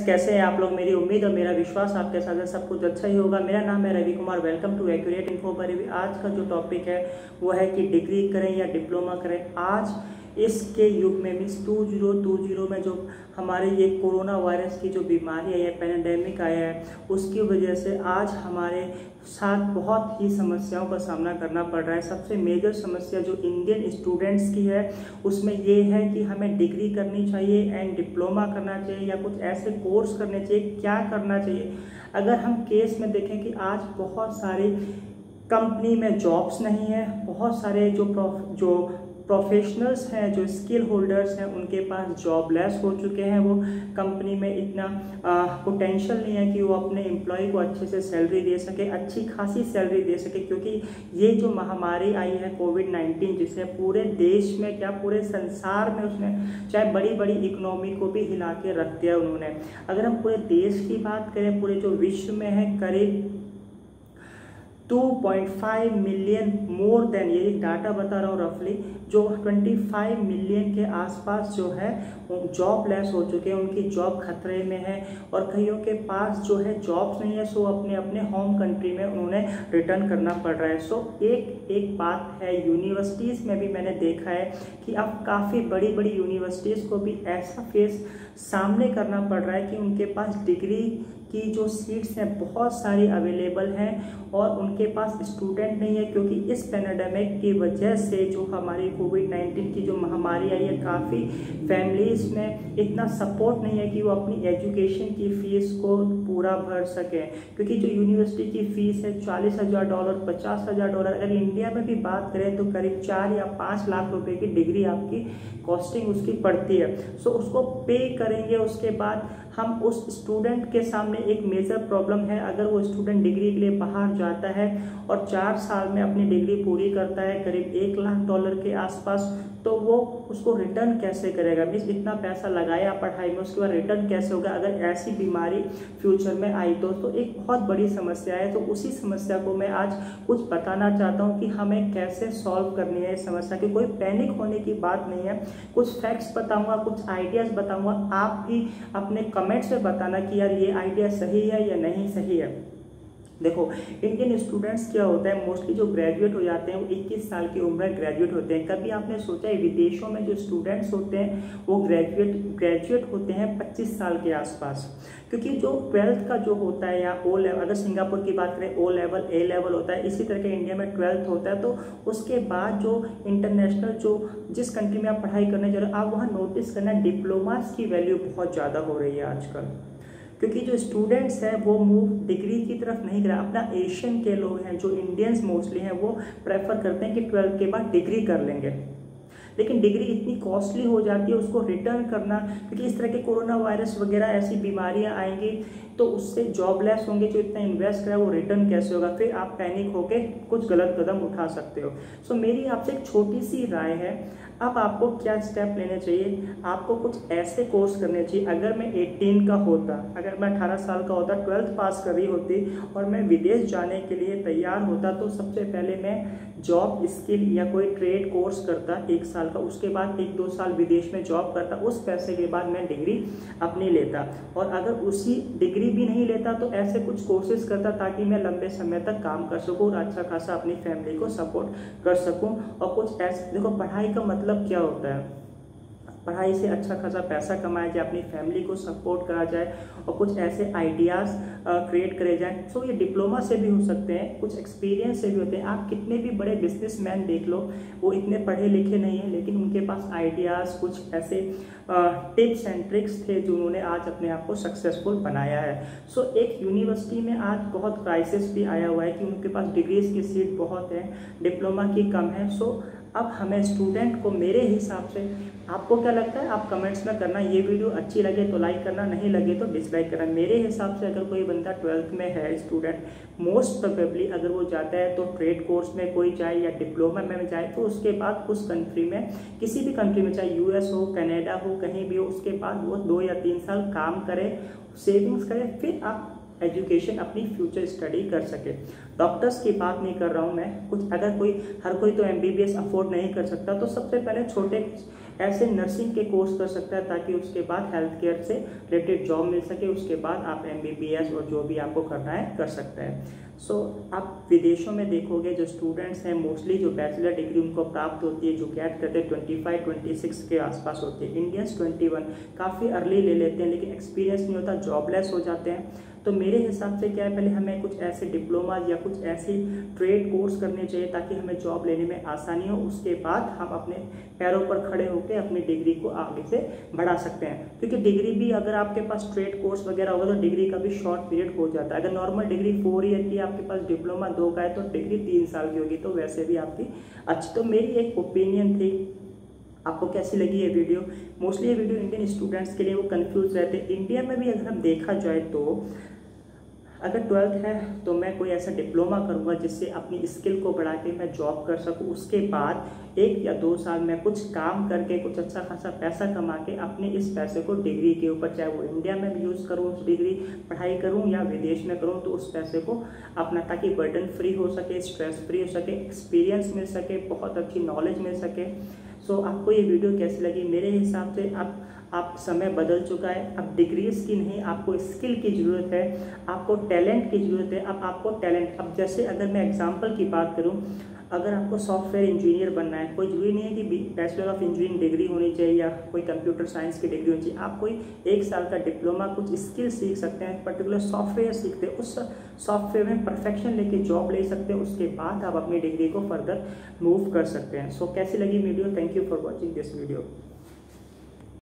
कैसे हैं आप लोग। मेरी उम्मीद और मेरा विश्वास आपके साथ है सब कुछ अच्छा ही होगा। मेरा नाम है Ravi Kumar. Welcome to accurate info पर। आज का जो टॉपिक है वो है कि डिग्री करें या डिप्लोमा करें। आज इसके युग में मीन्स 2020 में जो हमारे ये कोरोना वायरस की जो बीमारी है, ये पैंडेमिक आया है, उसकी वजह से आज हमारे साथ बहुत ही समस्याओं का सामना करना पड़ रहा है। सबसे मेजर समस्या जो इंडियन स्टूडेंट्स की है उसमें ये है कि हमें डिग्री करनी चाहिए एंड डिप्लोमा करना चाहिए या कुछ ऐसे कोर्स करने चाहिए। क्या करना चाहिए? अगर हम केस में देखें कि आज बहुत सारी कंपनी में जॉब्स नहीं है, बहुत सारे जो प्रोफेशनल्स हैं, जो स्किल होल्डर्स हैं, उनके पास जॉब लेस हो चुके हैं। वो कंपनी में इतना पोटेंशियल नहीं है कि वो अपने एम्प्लॉय को अच्छे से सैलरी दे सके, अच्छी खासी सैलरी दे सके, क्योंकि ये जो महामारी आई है कोविड-19, जिसने पूरे देश में क्या पूरे संसार में उसने चाहे बड़ी बड़ी इकोनॉमी को भी हिला के रख दिया उन्होंने। अगर हम पूरे देश की बात करें, पूरे जो विश्व में है करीब 2.5 मिलियन मोर देन, ये डाटा बता रहा हूँ रफली, जो 25 मिलियन के आसपास जो है जॉब लेस हो चुके हैं, उनकी जॉब खतरे में है और कईयों के पास जो है जॉब्स नहीं है, सो अपने अपने होम कंट्री में उन्होंने रिटर्न करना पड़ रहा है। सो एक बात है, यूनिवर्सिटीज़ में भी मैंने देखा है कि अब काफ़ी बड़ी बड़ी यूनिवर्सिटीज़ को भी ऐसा फेस सामने करना पड़ रहा है कि उनके पास डिग्री की जो सीट्स हैं बहुत सारी अवेलेबल हैं और उनके पास स्टूडेंट नहीं है, क्योंकि इस पैंडेमिक की वजह से जो हमारी कोविड-19 की जो महामारी आई है, काफ़ी फैमिलीज़ में इतना सपोर्ट नहीं है कि वो अपनी एजुकेशन की फ़ीस को पूरा भर सकें। क्योंकि जो यूनिवर्सिटी की फ़ीस है $40,000, $50,000, अगर इंडिया में भी बात करें तो करीब 4 या 5 लाख रुपए की डिग्री आपकी कॉस्टिंग उसकी पड़ती है। सो उसको पे करेंगे, उसके बाद हम उस स्टूडेंट के सामने एक मेजर प्रॉब्लम है। अगर वो स्टूडेंट डिग्री के लिए बाहर जाता है और 4 साल में अपनी डिग्री पूरी करता है करीब $1 लाख के आसपास, तो वो उसको रिटर्न कैसे करेगा? मीन्स इतना पैसा लगाया पढ़ाई में, उसके बाद रिटर्न कैसे होगा अगर ऐसी बीमारी फ्यूचर में आई तो एक बहुत बड़ी समस्या है। तो उसी समस्या को मैं आज कुछ बताना चाहता हूँ कि हमें कैसे सॉल्व करनी है इस समस्या की। कोई पैनिक होने की बात नहीं है, कुछ फैक्ट्स बताऊँगा, कुछ आइडियाज़ बताऊँगा, आप भी अपने कमेंट्स में बताना कि यार ये आइडिया सही है या नहीं सही है। देखो, इंडियन स्टूडेंट्स क्या होता है, मोस्टली जो ग्रेजुएट हो जाते हैं वो 21 साल की उम्र में ग्रेजुएट होते हैं। कभी आपने सोचा है विदेशों में जो स्टूडेंट्स होते हैं वो ग्रेजुएट होते हैं 25 साल के आसपास, क्योंकि जो 12th का जो होता है या ओ लेवल, अगर सिंगापुर की बात करें ओ लेवल ए लेवल होता है, इसी तरह के इंडिया में 12th होता है। तो उसके बाद जो इंटरनेशनल जो जिस कंट्री में आप पढ़ाई करने जा रहे हो, आप वहाँ नोटिस करना डिप्लोमास की वैल्यू बहुत ज़्यादा हो रही है आजकल, क्योंकि जो स्टूडेंट्स हैं वो मूव डिग्री की तरफ नहीं कर रहे। अपना एशियन के लोग हैं, जो इंडियंस मोस्टली हैं, वो प्रेफर करते हैं कि 12th के बाद डिग्री कर लेंगे, लेकिन डिग्री इतनी कॉस्टली हो जाती है उसको रिटर्न करना, क्योंकि इस तरह के कोरोना वायरस वगैरह ऐसी बीमारियां आएंगी तो उससे जॉबलेस होंगे, जो इतना इन्वेस्ट करा वो रिटर्न कैसे होगा? फिर आप पैनिक होकर कुछ गलत कदम उठा सकते हो। सो मेरी आपसे एक छोटी सी राय है, अब आपको क्या स्टेप लेने चाहिए? आपको कुछ ऐसे कोर्स करने चाहिए। अगर मैं 18 का होता, अगर मैं 18 साल का होता, 12th पास कर रही होती और मैं विदेश जाने के लिए तैयार होता, तो सबसे पहले मैं जॉब स्किल या कोई ट्रेड कोर्स करता 1 साल का, उसके बाद 1-2 साल विदेश में जॉब करता, उस पैसे के बाद मैं डिग्री अपनी लेता। और अगर उसी डिग्री भी नहीं लेता तो ऐसे कुछ कोर्सेज करता ताकि मैं लंबे समय तक काम कर सकूं और अच्छा खासा अपनी फैमिली को सपोर्ट कर सकूं। और कुछ ऐसे, देखो पढ़ाई का मतलब क्या होता है, पढ़ाई से अच्छा खासा पैसा कमाया जाए, अपनी फैमिली को सपोर्ट करा जाए और कुछ ऐसे आइडियाज़ क्रिएट करे जाए। सो ये डिप्लोमा से भी हो सकते हैं, कुछ एक्सपीरियंस से भी होते हैं। आप कितने भी बड़े बिजनेसमैन देख लो, वो इतने पढ़े लिखे नहीं हैं, लेकिन उनके पास आइडियाज़, कुछ ऐसे टिप्स एंड ट्रिक्स थे जो उन्होंने आज अपने आप को सक्सेसफुल बनाया है। सो एक यूनिवर्सिटी में आज बहुत क्राइसिस भी आया हुआ है कि उनके पास डिग्रीज की सीट बहुत है, डिप्लोमा की कम है। सो अब हमें स्टूडेंट को, मेरे हिसाब से, आपको क्या लगता है आप कमेंट्स में करना। ये वीडियो अच्छी लगे तो लाइक करना, नहीं लगे तो डिसलाइक करना। मेरे हिसाब से अगर कोई बंदा 12th में है स्टूडेंट, मोस्ट प्रोबेबली अगर वो जाता है तो ट्रेड कोर्स में कोई जाए या डिप्लोमा में जाए, तो उसके बाद उस कंट्री में, किसी भी कंट्री में, चाहे US हो, कनाडा हो, कहीं भी हो, उसके बाद वो 2 या 3 साल काम करे, सेविंग्स करे, फिर आप एजुकेशन अपनी फ्यूचर स्टडी कर सके। डॉक्टर्स की बात नहीं कर रहा हूँ मैं, कुछ अगर कोई, हर कोई तो MBBS अफोर्ड नहीं कर सकता, तो सबसे पहले छोटे ऐसे नर्सिंग के कोर्स कर सकता है ताकि उसके बाद हेल्थ केयर से रिलेटेड जॉब मिल सके। उसके बाद आप MBBS और जो भी आपको करना है कर सकते हैं। आप विदेशों में देखोगे जो स्टूडेंट्स हैं मोस्टली जो बैचलर डिग्री उनको प्राप्त होती है, जो कैट करते हैं 25-26 के आसपास होती है। इंडियंस 21 काफ़ी अर्ली ले लेते हैं, लेकिन एक्सपीरियंस नहीं होता, जॉबलेस हो जाते हैं। तो मेरे हिसाब से क्या है, पहले हमें कुछ ऐसे डिप्लोमा या कुछ ऐसी ट्रेड कोर्स करने चाहिए ताकि हमें जॉब लेने में आसानी हो। उसके बाद हम अपने पैरों पर खड़े होकर अपनी डिग्री को आगे से बढ़ा सकते हैं, क्योंकि डिग्री भी अगर आपके पास ट्रेड कोर्स वगैरह होगा तो डिग्री का भी शॉर्ट पीरियड हो जाता है। अगर नॉर्मल डिग्री 4 ईयर की आपके पास डिप्लोमा 2 का है तो डिग्री 3 साल की होगी, तो वैसे भी आपकी अच्छी। तो मेरी एक ओपिनियन थी, आपको कैसी लगी ये वीडियो? मोस्टली ये वीडियो इंडियन स्टूडेंट्स के लिए वो कंफ्यूज रहते हैं। इंडिया में भी अगर हम देखा जाए तो अगर 12th है तो मैं कोई ऐसा डिप्लोमा करूँगा जिससे अपनी स्किल को बढ़ा के मैं जॉब कर सकूँ। उसके बाद 1 या 2 साल मैं कुछ काम करके कुछ अच्छा खासा पैसा कमा के अपने इस पैसे को डिग्री के ऊपर, चाहे वो इंडिया में यूज़ करूँ उस डिग्री पढ़ाई करूँ या विदेश में करूँ, तो उस पैसे को अपना, ताकि बर्डन फ्री हो सके, स्ट्रेस फ्री हो सके, एक्सपीरियंस मिल सके, बहुत अच्छी नॉलेज मिल सके। आपको ये वीडियो कैसी लगी? मेरे हिसाब से आप समय बदल चुका है। अब डिग्रीज की नहीं, आपको स्किल की ज़रूरत है, आपको टैलेंट की ज़रूरत है। अब आपको टैलेंट, अब जैसे अगर मैं एग्जांपल की बात करूं, अगर आपको सॉफ्टवेयर इंजीनियर बनना है, कोई जरूरी नहीं है कि बैचलर ऑफ इंजीनियरिंग डिग्री होनी चाहिए या कोई कंप्यूटर साइंस की डिग्री होनी चाहिए। आप कोई 1 साल का डिप्लोमा कुछ स्किल सीख सकते हैं, पर्टिकुलर सॉफ्टवेयर सीखते हैं, उस सॉफ्टवेयर में परफेक्शन लेके जॉब ले सकते हैं। उसके बाद आप अपनी डिग्री को फर्दर मूव कर सकते हैं। कैसी लगी video? Thank you for watching this video.